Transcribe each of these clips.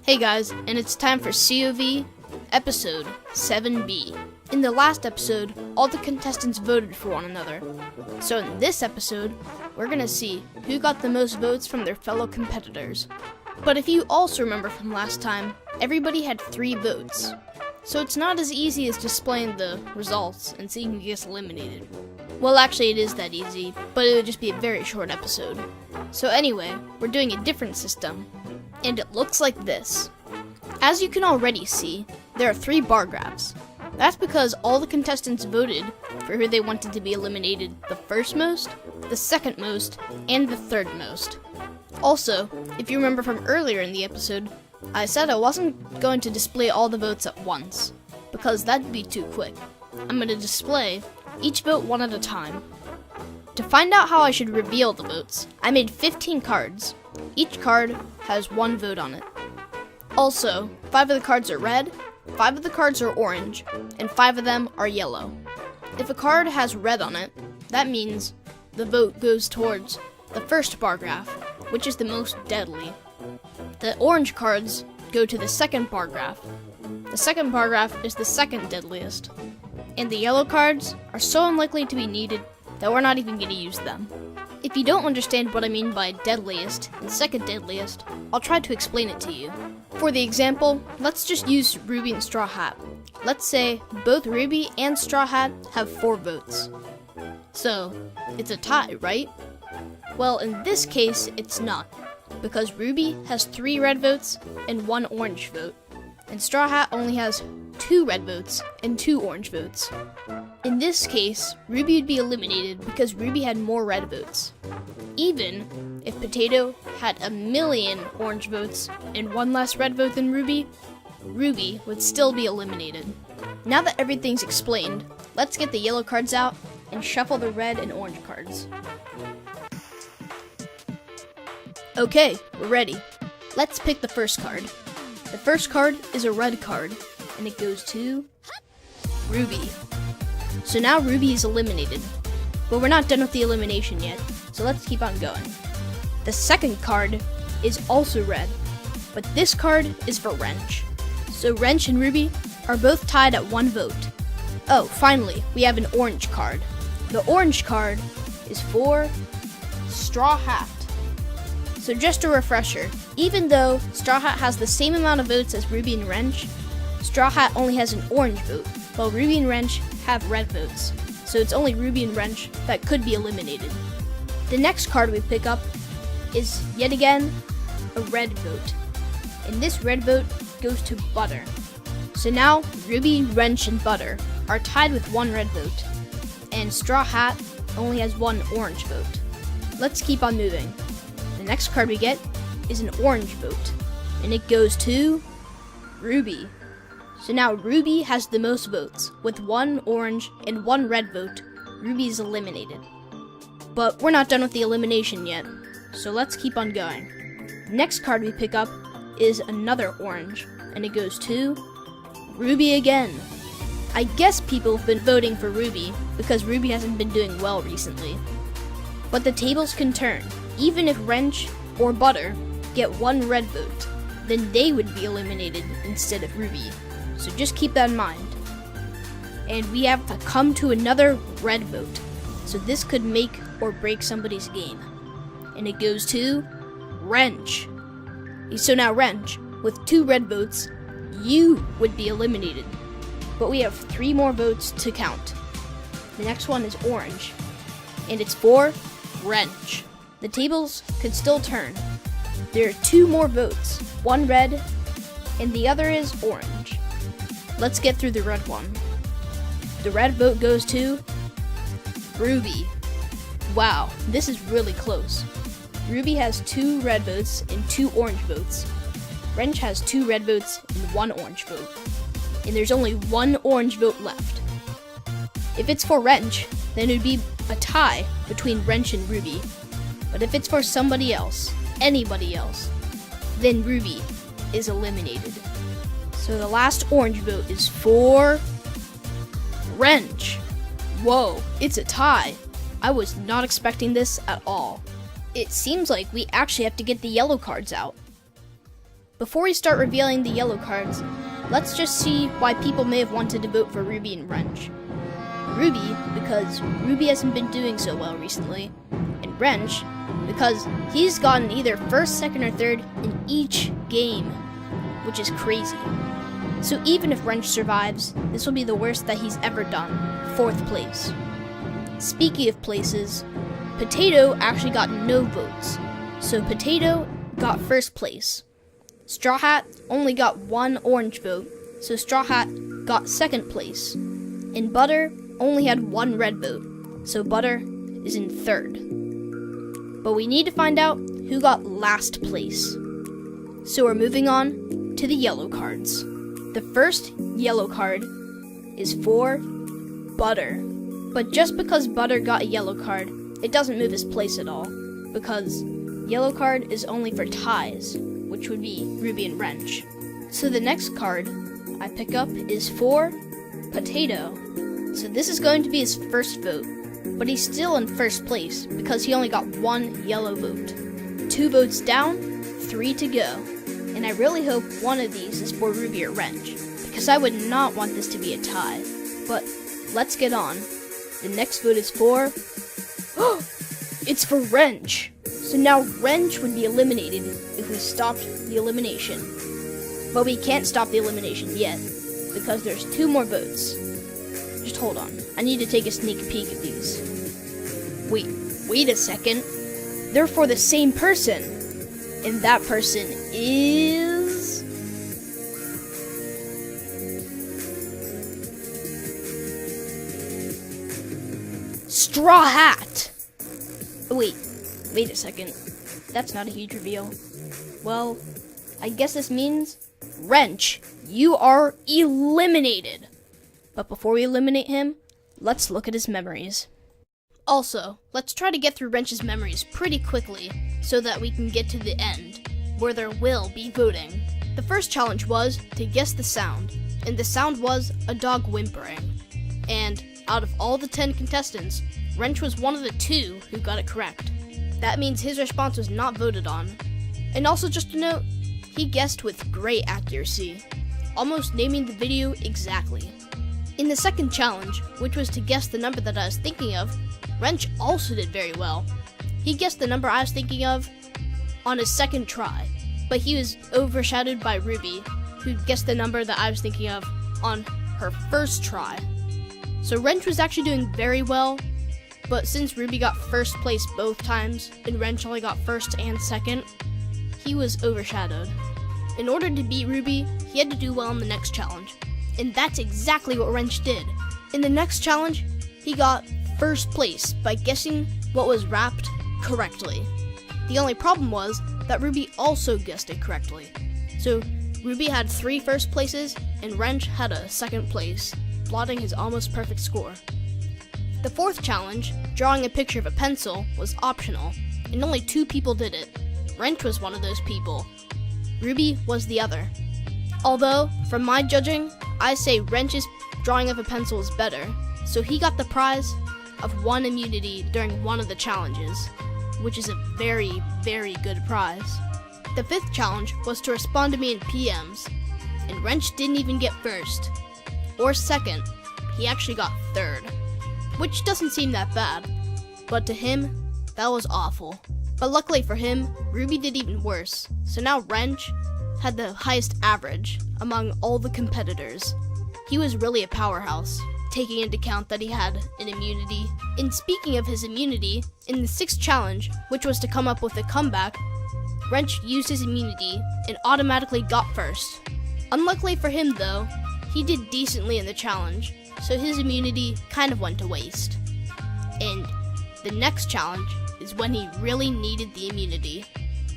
Hey guys, and it's time for COV episode 7B. In the last episode, all the contestants voted for one another. So in this episode, we're gonna see who got the most votes from their fellow competitors. But if you also remember from last time, everybody had 3 votes. So it's not as easy as displaying the results and seeing who gets eliminated. Well, actually it is that easy, but it would just be a very short episode. So anyway, we're doing a different system, and it looks like this. As you can already see, there are 3 bar graphs. That's because all the contestants voted for who they wanted to be eliminated the first most, the second most, and the third most. Also, if you remember from earlier in the episode, I said I wasn't going to display all the votes at once, because that'd be too quick. I'm going to display each vote one at a time. To find out how I should reveal the votes, I made 15 cards. Each card has 1 vote on it. Also, 5 of the cards are red, 5 of the cards are orange, and 5 of them are yellow. If a card has red on it, that means the vote goes towards the first bar graph, which is the most deadly. The orange cards go to the second bar graph. The second bar graph is the second deadliest. And the yellow cards are so unlikely to be needed that we're not even going to use them. If you don't understand what I mean by deadliest and second deadliest, I'll try to explain it to you. For the example, let's just use Ruby and Straw Hat. Let's say both Ruby and Straw Hat have 4 votes. So, it's a tie, right? Well, in this case, it's not, because Ruby has 3 red votes and 1 orange vote, and Straw Hat only has 2 red votes and 2 orange votes. In this case, Ruby would be eliminated because Ruby had more red votes. Even if Potato had 1,000,000 orange votes and 1 less red vote than Ruby, Ruby would still be eliminated. Now that everything's explained, let's get the yellow cards out and shuffle the red and orange cards. Okay, we're ready. Let's pick the first card. The first card is a red card, and it goes to Ruby. So now Ruby is eliminated, but we're not done with the elimination yet, so let's keep on going. The second card is also red, but this card is for Wrench. So Wrench and Ruby are both tied at 1 vote. Oh, finally, we have an orange card. The orange card is for Straw Hat. So just a refresher, even though Straw Hat has the same amount of votes as Ruby and Wrench, Straw Hat only has an orange vote, while Ruby and Wrench have red votes. So it's only Ruby and Wrench that could be eliminated. The next card we pick up is, yet again, a red vote. And this red vote goes to Butter. So now Ruby, Wrench, and Butter are tied with 1 red vote, and Straw Hat only has 1 orange vote. Let's keep on moving. The next card we get is an orange vote, and it goes to Ruby. So now Ruby has the most votes. With 1 orange and 1 red vote, Ruby is eliminated. But we're not done with the elimination yet, so let's keep on going. Next card we pick up is another orange, and it goes to Ruby again. I guess people have been voting for Ruby because Ruby hasn't been doing well recently. But the tables can turn. Even if Wrench or Butter get 1 red vote, then they would be eliminated instead of Ruby. So just keep that in mind. And we have to come to another red vote. So this could make or break somebody's game. And it goes to Wrench. So now Wrench, with 2 red votes, you would be eliminated. But we have 3 more votes to count. The next one is orange, and it's for Wrench. The tables could still turn. There are 2 more votes, 1 red, and the other is orange. Let's get through the red one. The red vote goes to Ruby. Wow, this is really close. Ruby has 2 red votes and 2 orange votes. Wrench has 2 red votes and 1 orange vote. And there's only 1 orange vote left. If it's for Wrench, then it would be a tie between Wrench and Ruby. But if it's for somebody else, anybody else, then Ruby is eliminated. So the last orange vote is for Wrench. Whoa, it's a tie. I was not expecting this at all. It seems like we actually have to get the yellow cards out. Before we start revealing the yellow cards, let's just see why people may have wanted to vote for Ruby and Wrench. Ruby, because Ruby hasn't been doing so well recently, and Wrench, because he's gotten either first, second, or third in each game, which is crazy. So even if Wrench survives, this will be the worst that he's ever done, 4th place. Speaking of places, Potato actually got no votes, so Potato got 1st place. Straw Hat only got 1 orange vote, so Straw Hat got 2nd place. And Butter only had 1 red vote, so Butter is in 3rd. But we need to find out who got last place. So we're moving on to the yellow cards. The first yellow card is for Butter. But just because Butter got a yellow card, it doesn't move his place at all, because yellow card is only for ties, which would be Ruby and Wrench. So the next card I pick up is for Potato. So this is going to be his first vote, but he's still in 1st place because he only got 1 yellow vote. 2 votes down, 3 to go. And I really hope one of these is for Ruby or Wrench, because I would not want this to be a tie. But let's get on. The next vote is for... it's for Wrench! So now Wrench would be eliminated if we stopped the elimination. But we can't stop the elimination yet, because there's 2 more votes. Just hold on. I need to take a sneak peek at these. Wait a second. They're for the same person. And that person is... Straw Hat! Wait a second. That's not a huge reveal. Well, I guess this means, Wrench, you are eliminated. But before we eliminate him, let's look at his memories. Also, let's try to get through Wrench's memories pretty quickly so that we can get to the end, where there will be voting. The first challenge was to guess the sound, and the sound was a dog whimpering. And out of all the 10 contestants, Wrench was one of the 2 who got it correct. That means his response was not voted on. And also just to note, he guessed with great accuracy, almost naming the video exactly. In the second challenge, which was to guess the number that I was thinking of, Wrench also did very well. He guessed the number I was thinking of on his 2nd try, but he was overshadowed by Ruby, who guessed the number that I was thinking of on her 1st try. So Wrench was actually doing very well, but since Ruby got 1st place both times, and Wrench only got 1st and 2nd, he was overshadowed. In order to beat Ruby, he had to do well in the next challenge, and that's exactly what Wrench did. In the next challenge, he got 1st place by guessing what was wrapped correctly. The only problem was that Ruby also guessed it correctly. So Ruby had 3 first places, and Wrench had a 2nd place, blotting his almost perfect score. The 4th challenge, drawing a picture of a pencil, was optional, and only 2 people did it. Wrench was one of those people. Ruby was the other. Although, from my judging, I say Wrench's drawing of a pencil is better, so he got the prize of 1 immunity during one of the challenges, which is a very, very good prize. The 5th challenge was to respond to me in PMs, and Wrench didn't even get 1st, or 2nd, he actually got 3rd, which doesn't seem that bad, but to him, that was awful. But luckily for him, Ruby did even worse, so now Wrench had the highest average among all the competitors. He was really a powerhouse, taking into account that he had an immunity. And speaking of his immunity, in the 6th challenge, which was to come up with a comeback, Wrench used his immunity and automatically got 1st. Unluckily for him though, he did decently in the challenge, so his immunity kind of went to waste. And the next challenge is when he really needed the immunity,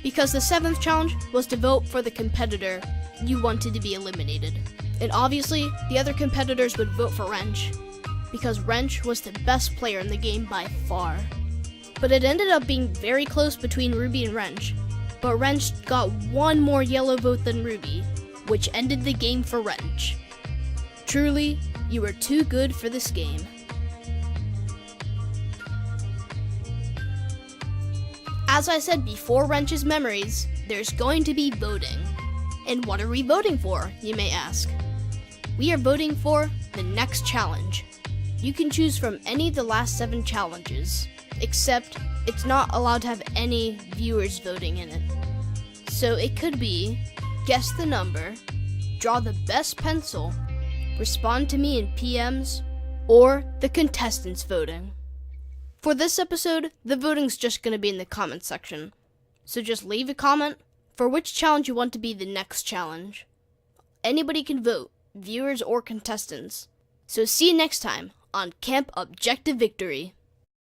because the 7th challenge was to vote for the competitor you wanted to be eliminated. And obviously, the other competitors would vote for Wrench, because Wrench was the best player in the game by far. But it ended up being very close between Ruby and Wrench, but Wrench got 1 more yellow vote than Ruby, which ended the game for Wrench. Truly, you were too good for this game. As I said before Wrench's memories, there's going to be voting. And what are we voting for, you may ask? We are voting for the next challenge. You can choose from any of the last 7 challenges, except it's not allowed to have any viewers voting in it. So it could be guess the number, draw the best pencil, respond to me in PMs, or the contestants voting. For this episode, the voting's just going to be in the comments section. So just leave a comment for which challenge you want to be the next challenge. Anybody can vote, viewers or contestants. So see you next time on Camp Objective Victory.